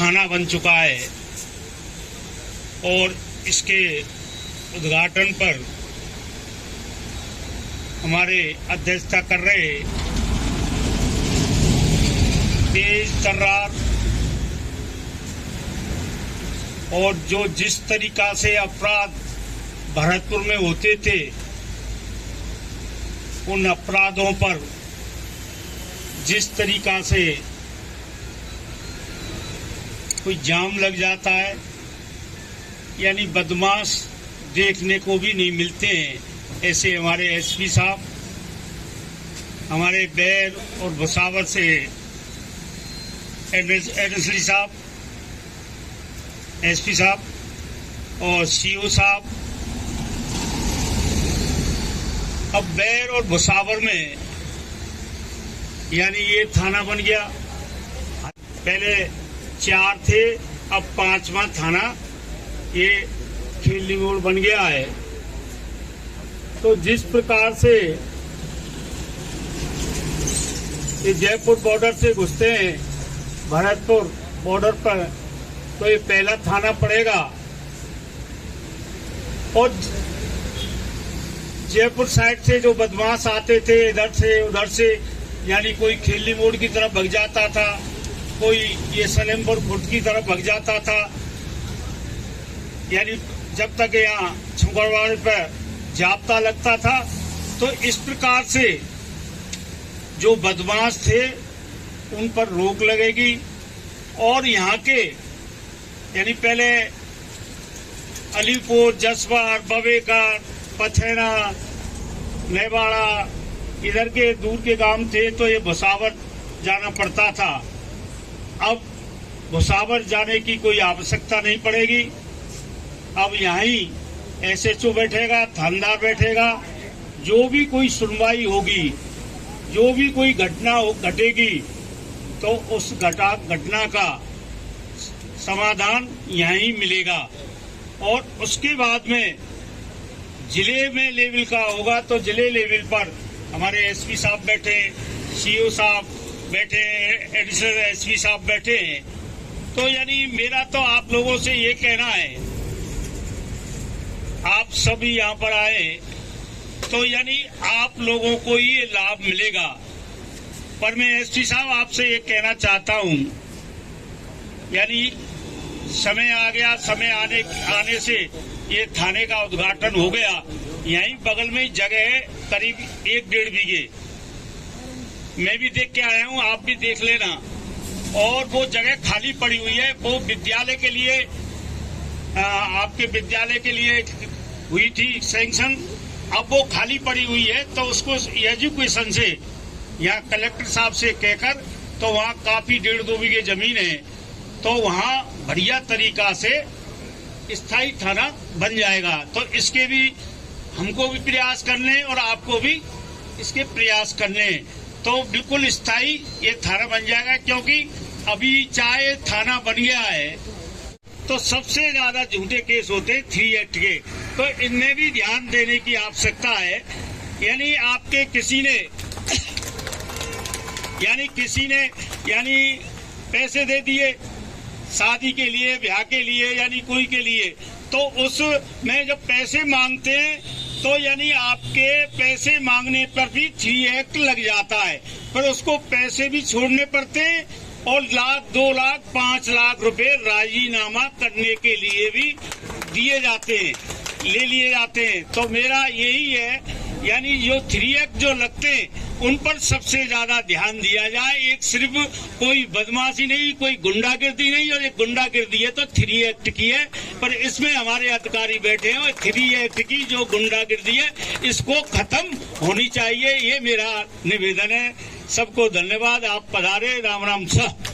थाना बन चुका है और इसके उद्घाटन पर हमारे अध्यक्षता कर रहे तेज तर्रार और जो जिस तरीका से अपराध भरतपुर में होते थे उन अपराधों पर जिस तरीका से कोई जाम लग जाता है, यानी बदमाश देखने को भी नहीं मिलते हैं, ऐसे हमारे एसपी साहब, हमारे बैर और भुसावर से एडमिनिस्ट्रेटिव साहब, एसपी साहब और सीओ साहब। अब बैर और भुसावर में यानी ये थाना बन गया। पहले 4 थे, अब 5वां थाना ये खिल्ली मोड़ बन गया है। तो जिस प्रकार से ये जयपुर बॉर्डर से घुसते हैं भरतपुर बॉर्डर पर, तो ये पहला थाना पड़ेगा। और जयपुर साइड से जो बदमाश आते थे इधर से उधर से, यानी कोई खेली मोड़ की तरफ भग जाता था, कोई ये सलेमपुर खुर्द की तरफ भग जाता था, यानी जब तक यहाँ छुकड़वाड़े पर जाप्ता लगता था। तो इस प्रकार से जो बदमाश थे उन पर रोक लगेगी। और यहाँ के यानी पहले अलीपुर, जसवार, बवेकर, पथेना, नेवाड़ा, इधर के दूर के गांव थे तो ये भुसावर जाना पड़ता था। अब भुसावर जाने की कोई आवश्यकता नहीं पड़ेगी। अब यहाँ ही एसएचओ बैठेगा, थानेदार बैठेगा। जो भी कोई सुनवाई होगी, जो भी कोई घटना घटेगी, तो उस घटना का समाधान यहीं मिलेगा। और उसके बाद में जिले में लेवल का होगा तो जिले लेवल पर हमारे एसपी साहब बैठे, सीओ साहब बैठे, एडिशनल एसपी साहब बैठे हैं। तो यानी मेरा तो आप लोगों से ये कहना है, आप सभी यहाँ पर आए तो यानी आप लोगों को ये लाभ मिलेगा। पर मैं एसपी साहब आपसे ये कहना चाहता हूँ, यानी समय आ गया, समय आने से ये थाने का उद्घाटन हो गया। यहीं बगल में ही जगह है करीब 1-1.5 बीघे, मैं भी देख के आया हूँ, आप भी देख लेना। और वो जगह खाली पड़ी हुई है, वो विद्यालय के लिए, आपके विद्यालय के लिए हुई थी सैंक्शन। अब वो खाली पड़ी हुई है तो उसको एजुकेशन से यहाँ कलेक्टर साहब से कहकर, तो वहाँ काफी 1.5-2 बीघे जमीन है, तो वहाँ बढ़िया तरीका से स्थायी थाना बन जाएगा। तो इसके भी हमको भी प्रयास करने और आपको भी इसके प्रयास करने, तो बिल्कुल स्थायी ये थाना बन जाएगा। क्योंकि अभी चाहे थाना बन गया है तो सबसे ज्यादा झूठे केस होते हैं 3 एक्ट के, तो इनमें भी ध्यान देने की आवश्यकता है। यानी आपके किसी ने पैसे दे दिए शादी के लिए, ब्याह के लिए, यानी कोई के लिए, तो उसमें जब पैसे मांगते हैं तो यानी आपके पैसे मांगने पर भी 3 एक्ट लग जाता है, पर उसको पैसे भी छोड़ने पड़ते हैं और 1 लाख, 2 लाख, 5 लाख रुपए राजीनामा करने के लिए भी दिए जाते हैं, ले लिए जाते हैं। तो मेरा यही है, यानी जो 3 एक्ट जो लगते हैं उन पर सबसे ज्यादा ध्यान दिया जाए। एक सिर्फ कोई बदमाशी नहीं, कोई गुंडागिर्दी नहीं, और एक गुंडागिर्दी है तो 3 एक्ट की है, पर इसमें हमारे अधिकारी बैठे हैं और 3 एक्ट की जो गुंडागिर्दी है इसको खत्म होनी चाहिए, ये मेरा निवेदन है। सबको धन्यवाद। आप पधारे। राम राम सर।